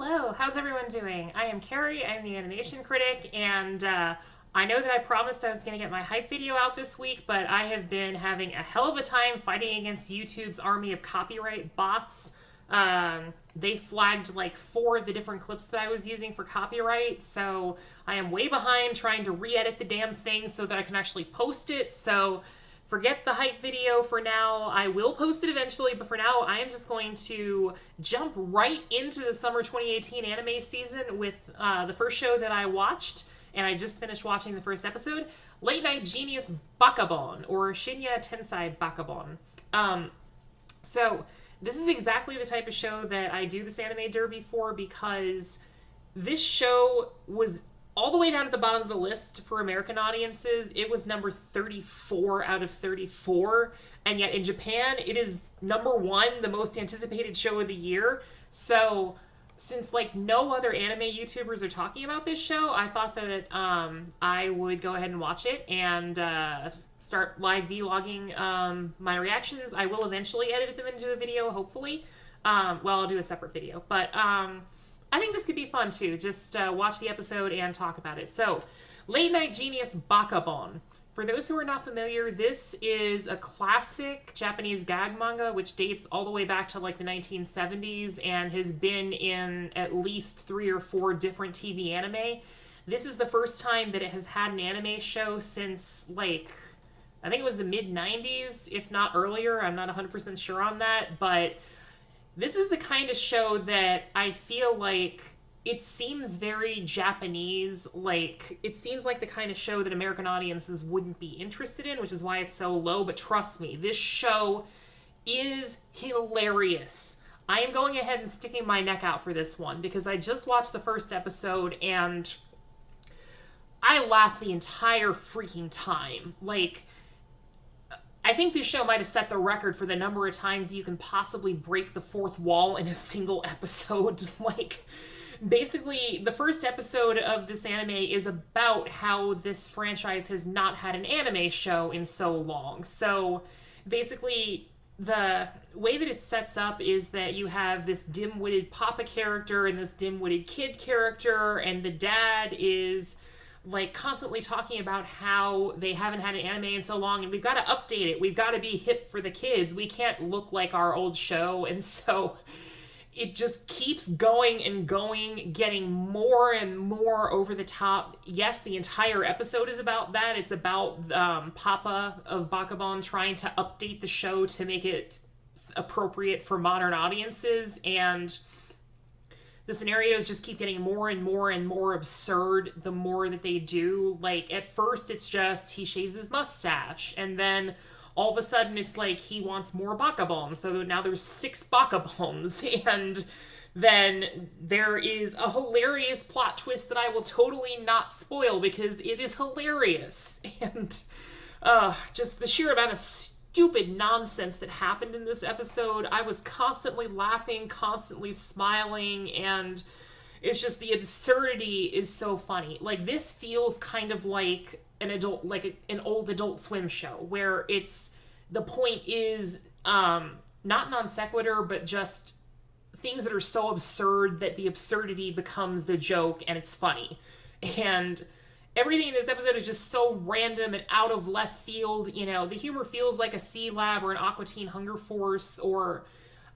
Hello, how's everyone doing? I am Carrie, I'm the animation critic, and I know that I promised I was going to get my hype video out this week, but I have been having a hell of a time fighting against YouTube's army of copyright bots. They flagged like 4 of the different clips that I was using for copyright, so I am way behind trying to re-edit the damn thing so that I can actually post it, so forget the hype video for now. I will post it eventually, but for now, I am just going to jump right into the summer 2018 anime season with the first show that I watched, and I just finished watching the first episode, Late Night Genius Bakabon, or Shinya Tensei Bakabon. So this is exactly the type of show that I do this anime derby for, because this show was all the way down at the bottom of the list for American audiences. It was number 34 out of 34, and yet in Japan it is number 1, the most anticipated show of the year. So since like no other anime YouTubers are talking about this show, I thought that I would go ahead and watch it and start live vlogging my reactions. I will eventually edit them into a video, hopefully. Well, I'll do a separate video, but I think this could be fun too. Just watch the episode and talk about it. So, Late Night Genius Bakabon. For those who are not familiar, this is a classic Japanese gag manga which dates all the way back to like the 1970s and has been in at least 3 or 4 different TV anime. This is the first time that it has had an anime show since like, I think it was the mid-90s, if not earlier. I'm not 100% sure on that, but this is the kind of show that I feel like it seems very Japanese. Like, it seems like the kind of show that American audiences wouldn't be interested in, which is why it's so low. But trust me, this show is hilarious. I am going ahead and sticking my neck out for this one because I just watched the first episode and I laughed the entire freaking time. Like, I think this show might have set the record for the number of times you can possibly break the fourth wall in a single episode. Like, basically, the first episode of this anime is about how this franchise has not had an anime show in so long. So, basically, the way that it sets up is that you have this dim-witted papa character and this dim-witted kid character, and the dad is like constantly talking about how they haven't had an anime in so long and we've got to update it. We've got to be hip for the kids. We can't look like our old show. And so it just keeps going and going, getting more and more over the top. Yes, the entire episode is about that. It's about Papa of Bakabon trying to update the show to make it appropriate for modern audiences, and the scenarios just keep getting more and more and more absurd the more that they do. Like, at first it's just he shaves his mustache, and then all of a sudden it's like he wants more Bakabon, so now there's 6 Bakabons, and then there is a hilarious plot twist that I will totally not spoil because it is hilarious. And just the sheer amount of stupid nonsense that happened in this episode. I was constantly laughing, constantly smiling, and it's just the absurdity is so funny. Like, this feels kind of like an adult, like an old Adult Swim show where it's, the point is not non sequitur, but just things that are so absurd that the absurdity becomes the joke and it's funny. And everything in this episode is just so random and out of left field. You know, the humor feels like a C Lab or an Aqua Teen Hunger Force, or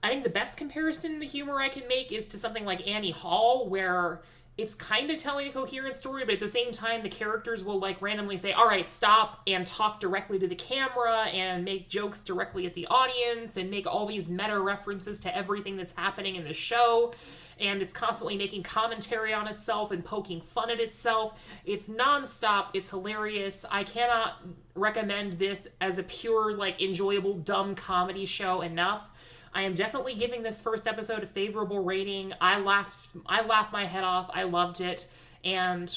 I think the best comparison in the humor I can make is to something like Annie Hall, where it's kind of telling a coherent story, but at the same time, the characters will like randomly say, all right, stop, and talk directly to the camera and make jokes directly at the audience and make all these meta references to everything that's happening in the show. And it's constantly making commentary on itself and poking fun at itself. It's nonstop. It's hilarious. I cannot recommend this as a pure, like, enjoyable, dumb comedy show enough. I am definitely giving this first episode a favorable rating. I laughed my head off. I loved it. And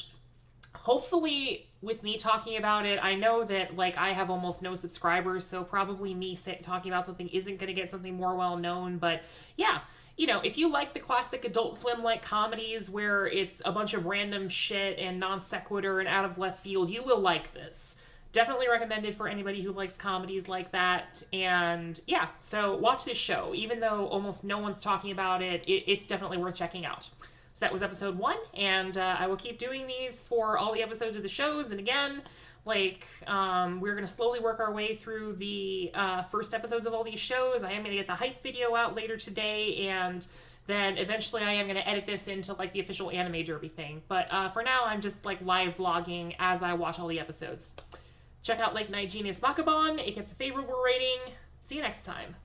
hopefully with me talking about it, I know that like I have almost no subscribers, so probably me talking about something isn't going to get something more well known. But yeah, you know, if you like the classic Adult Swim-like comedies where it's a bunch of random shit and non sequitur and out of left field, you will like this. Definitely recommended for anybody who likes comedies like that. And yeah, so watch this show. Even though almost no one's talking about it, it's definitely worth checking out. So that was episode 1, and I will keep doing these for all the episodes of the shows. And again, like, we're going to slowly work our way through the first episodes of all these shows. I am going to get the hype video out later today, and then eventually I am going to edit this into, like, the official Anime Derby thing. But for now, I'm just, like, live vlogging as I watch all the episodes. Check out Lake Night Genius Bakabon. It gets a favorable rating. See you next time.